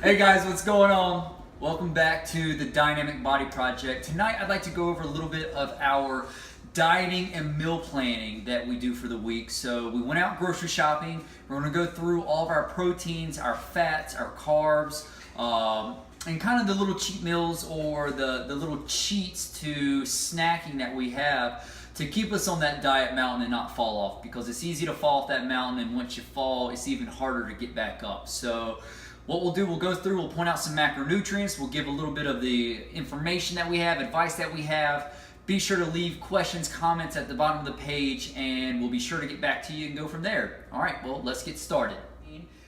Hey guys, what's going on? Welcome back to the Dynamic Body Project. Tonight I'd like to go over a little bit of our dieting and meal planning that we do for the week. So we went out grocery shopping. We're going to go through all of our proteins, our fats, our carbs, and kind of the little cheat meals or the little cheats to snacking that we have to keep us on that diet mountain and not fall off, because it's easy to fall off that mountain, and once you fall it's even harder to get back up. So what we'll do, we'll go through, we'll point out some macronutrients, we'll give a little bit of the information that we have, advice that we have. Be sure to leave questions, comments at the bottom of the page, and we'll be sure to get back to you and go from there. All right, well, let's get started.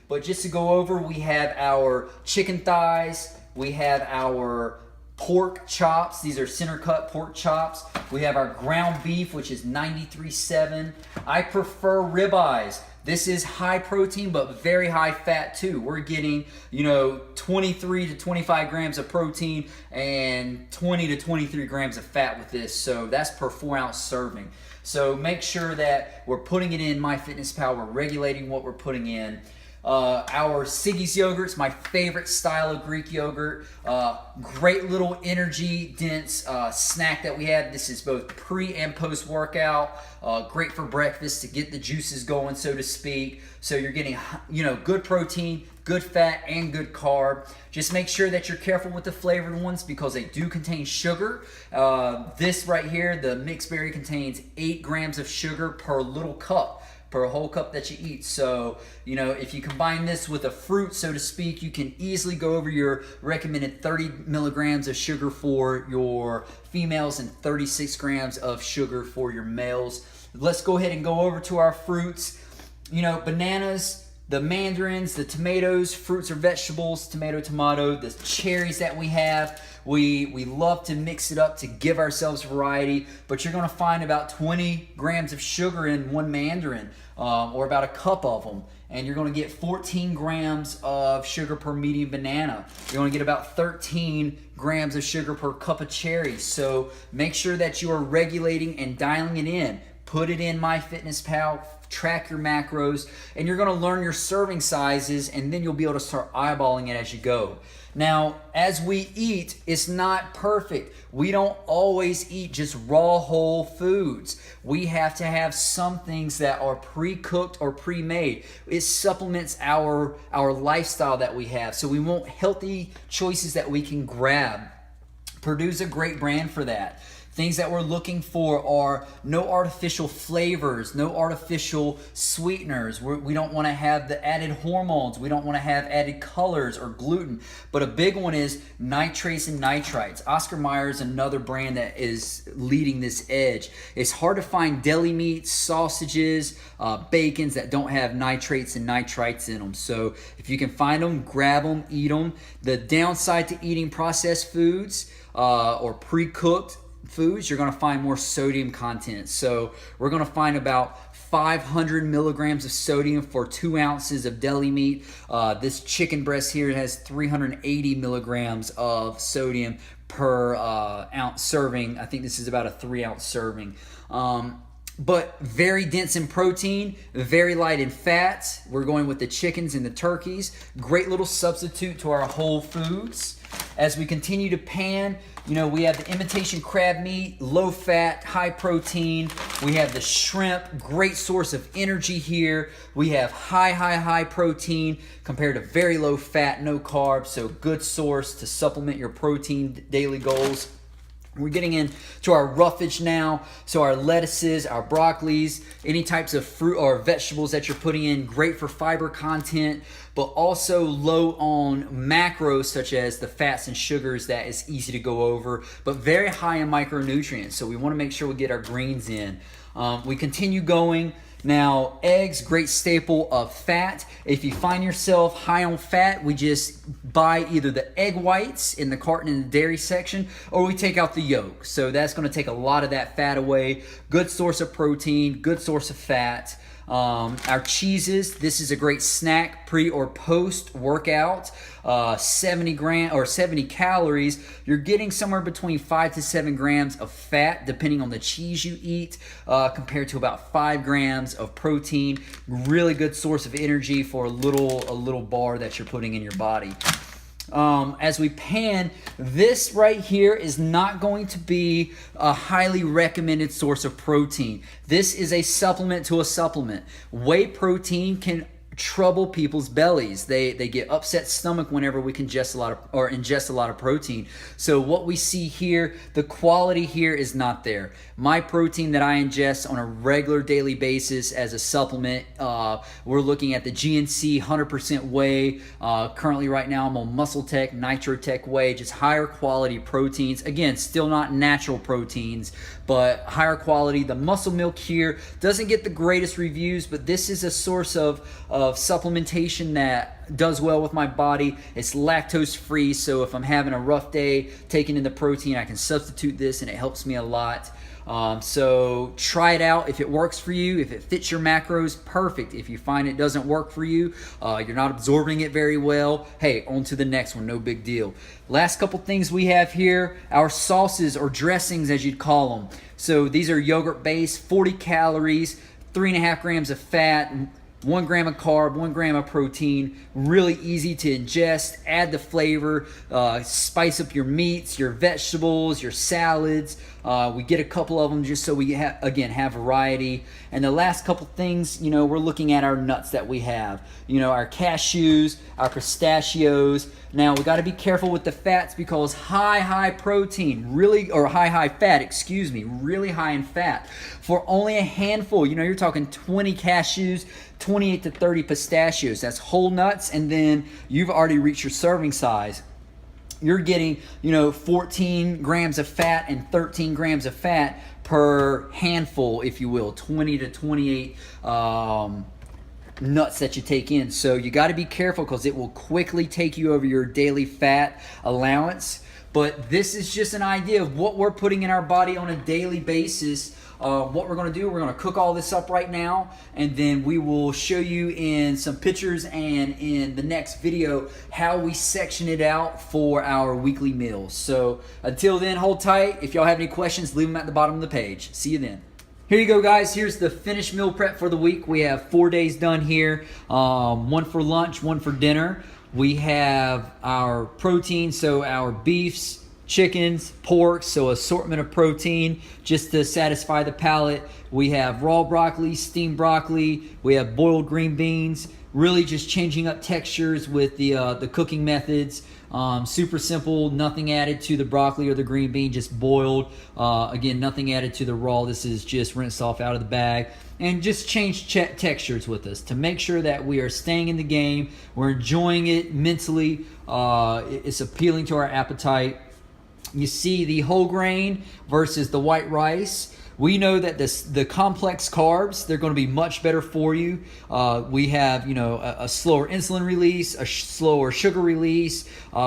But just to go over, we have our chicken thighs, we have our pork chops. These are center cut pork chops. We have our ground beef, which is 93.7. I prefer ribeyes. This is high protein, but very high fat too. We're getting, 23 to 25 grams of protein and 20 to 23 grams of fat with this. So that's per 4-ounce serving. So make sure that we're putting it in MyFitnessPal. We're regulating what we're putting in. Our Siggi's yogurt's my favorite style of Greek yogurt. Great little energy dense snack that we have. This is both pre and post workout. Great for breakfast to get the juices going, so to speak. So you're getting, good protein, good fat, and good carb. Just make sure that you're careful with the flavored ones because they do contain sugar. This right here, the mixed berry, contains 8 grams of sugar per little cup, per whole cup that you eat. So, if you combine this with a fruit, so to speak, you can easily go over your recommended 30 milligrams of sugar for your females and 36 grams of sugar for your males. Let's go ahead and go over to our fruits. Bananas, the mandarins, the tomatoes, fruits or vegetables, tomato, the cherries that we have. We love to mix it up to give ourselves variety, but you're going to find about 20 grams of sugar in one mandarin, or about a cup of them, and you're going to get 14 grams of sugar per medium banana. You're going to get about 13 grams of sugar per cup of cherries. So make sure that you are regulating and dialing it in. Put it in MyFitnessPal, track your macros, and you're going to learn your serving sizes, and then you'll be able to start eyeballing it as you go. Now, as we eat, it's not perfect. We don't always eat just raw whole foods. We have to have some things that are pre-cooked or pre-made. It supplements our lifestyle that we have. So we want healthy choices that we can grab. Purdue's a great brand for that. Things that we're looking for are no artificial flavors, no artificial sweeteners. We don't want to have the added hormones. We don't want to have added colors or gluten. But a big one is nitrates and nitrites. Oscar Mayer is another brand that is leading this edge. It's hard to find deli meats, sausages, bacons that don't have nitrates and nitrites in them. So if you can find them, grab them, eat them. The downside to eating processed foods or pre-cooked foods, you're going to find more sodium content. So we're going to find about 500 milligrams of sodium for 2 ounces of deli meat. This chicken breast here has 380 milligrams of sodium per ounce serving. I think this is about a 3-ounce serving. But very dense in protein, very light in fats. We're going with the chickens and the turkeys. Great little substitute to our whole foods. As we continue to pan, we have the imitation crab meat, low fat, high protein. We have the shrimp, great source of energy here. We have high protein compared to very low fat, no carbs. So good source to supplement your protein daily goals. We're getting into our roughage now. So our lettuces, our broccolis, any types of fruit or vegetables that you're putting in, great for fiber content, but also low on macros such as the fats and sugars that is easy to go over, but very high in micronutrients. So we want to make sure we get our greens in. We continue going. Now, eggs, great staple of fat. If you find yourself high on fat, we just buy either the egg whites in the carton in the dairy section, or we take out the yolk. So that's going to take a lot of that fat away. Good source of protein, good source of fat. Our cheeses, this is a great snack pre or post workout. 70 calories. You're getting somewhere between 5 to 7 grams of fat depending on the cheese you eat, compared to about 5 grams of protein. Really good source of energy for a little bar that you're putting in your body. as we pan, this right here is not going to be a highly recommended source of protein. This is a supplement to a supplement. Whey protein can trouble people's bellies. They get upset stomach whenever we ingest a lot of protein. So what we see here, the quality here is not there. My protein that I ingest on a regular daily basis as a supplement, we're looking at the GNC 100% whey. Currently right now I'm on Muscle Tech, Nitro Tech whey, just higher quality proteins. Again, still not natural proteins, but higher quality. The muscle milk here doesn't get the greatest reviews, but this is a source of supplementation that does well with my body. It's lactose free, so if I'm having a rough day taking in the protein, I can substitute this and it helps me a lot. So try it out. If it works for you, if it fits your macros, perfect. If you find it doesn't work for you, you're not absorbing it very well, hey, on to the next one, no big deal. Last couple things we have here, our sauces or dressings as you'd call them. So these are yogurt based, 40 calories, 3.5 grams of fat, 1 gram of carb, 1 gram of protein. Really easy to ingest. Add the flavor, spice up your meats, your vegetables, your salads. We get a couple of them just so we have variety. And the last couple things, we're looking at our nuts that we have. Our cashews, our pistachios. Now we got to be careful with the fats because high protein, high fat, excuse me, really high in fat. For only a handful, you're talking 20 cashews, 28 to 30 pistachios. That's whole nuts, and then you've already reached your serving size. You're getting, 14 grams of fat and 13 grams of fat per handful, if you will, 20 to 28 nuts that you take in. So you got to be careful because it will quickly take you over your daily fat allowance. But this is just an idea of what we're putting in our body on a daily basis. What we're going to do, we're going to cook all this up right now, and then we will show you in some pictures and in the next video how we section it out for our weekly meals. So until then, hold tight. If y'all have any questions, leave them at the bottom of the page. See you then. Here you go, guys. Here's the finished meal prep for the week. We have 4 days done here, 1 for lunch, 1 for dinner. We have our protein, so our beefs, chickens, pork, so assortment of protein just to satisfy the palate. We have raw broccoli, steamed broccoli. We have boiled green beans. Really just changing up textures with the cooking methods. Super simple, nothing added to the broccoli or the green bean, just boiled. Again, nothing added to the raw. This is just rinsed off out of the bag. And just change textures with us to make sure that we are staying in the game. We're enjoying it mentally. It's appealing to our appetite. You see the whole grain versus the white rice. We know that the complex carbs, they're going to be much better for you. We have, a slower insulin release, a slower sugar release.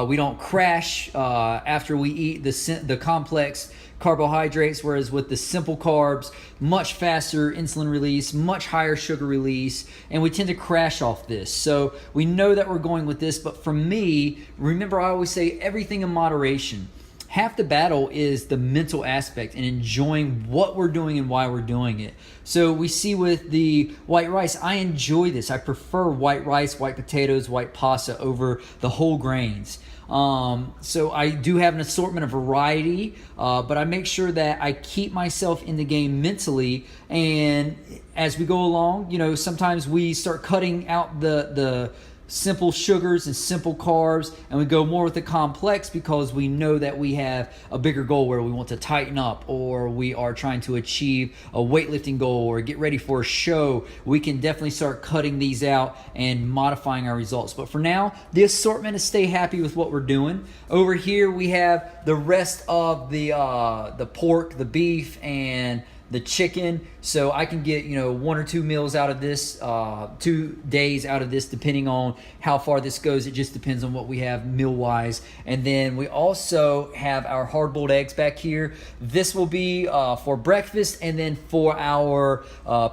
We don't crash after we eat the complex carbohydrates, whereas with the simple carbs, much faster insulin release, much higher sugar release, and we tend to crash off this. So we know that we're going with this, but for me, remember I always say everything in moderation. Half the battle is the mental aspect and enjoying what we're doing and why we're doing it. So we see with the white rice, I enjoy this. I prefer white rice, white potatoes, white pasta over the whole grains. So I do have an assortment of variety, but I make sure that I keep myself in the game mentally. And as we go along, sometimes we start cutting out the simple sugars and simple carbs, and we go more with the complex because we know that we have a bigger goal where we want to tighten up, or we are trying to achieve a weightlifting goal or get ready for a show. We can definitely start cutting these out and modifying our results. But for now, the assortment is stay happy with what we're doing. Over here we have the rest of the pork, the beef, and the chicken. So I can get 1 or 2 meals out of this, 2 days out of this, depending on how far this goes. It just depends on what we have meal wise. And then we also have our hard-boiled eggs back here. This will be for breakfast and then for our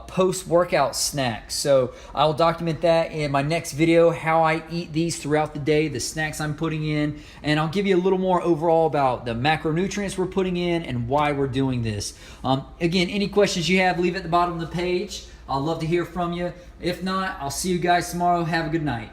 post-workout snacks. So I will document that in my next video, how I eat these throughout the day, the snacks I'm putting in, and I'll give you a little more overall about the macronutrients we're putting in and why we're doing this. Again, any questions you have, leave at the bottom of the page. I'd love to hear from you. If not, I'll see you guys tomorrow. Have a good night.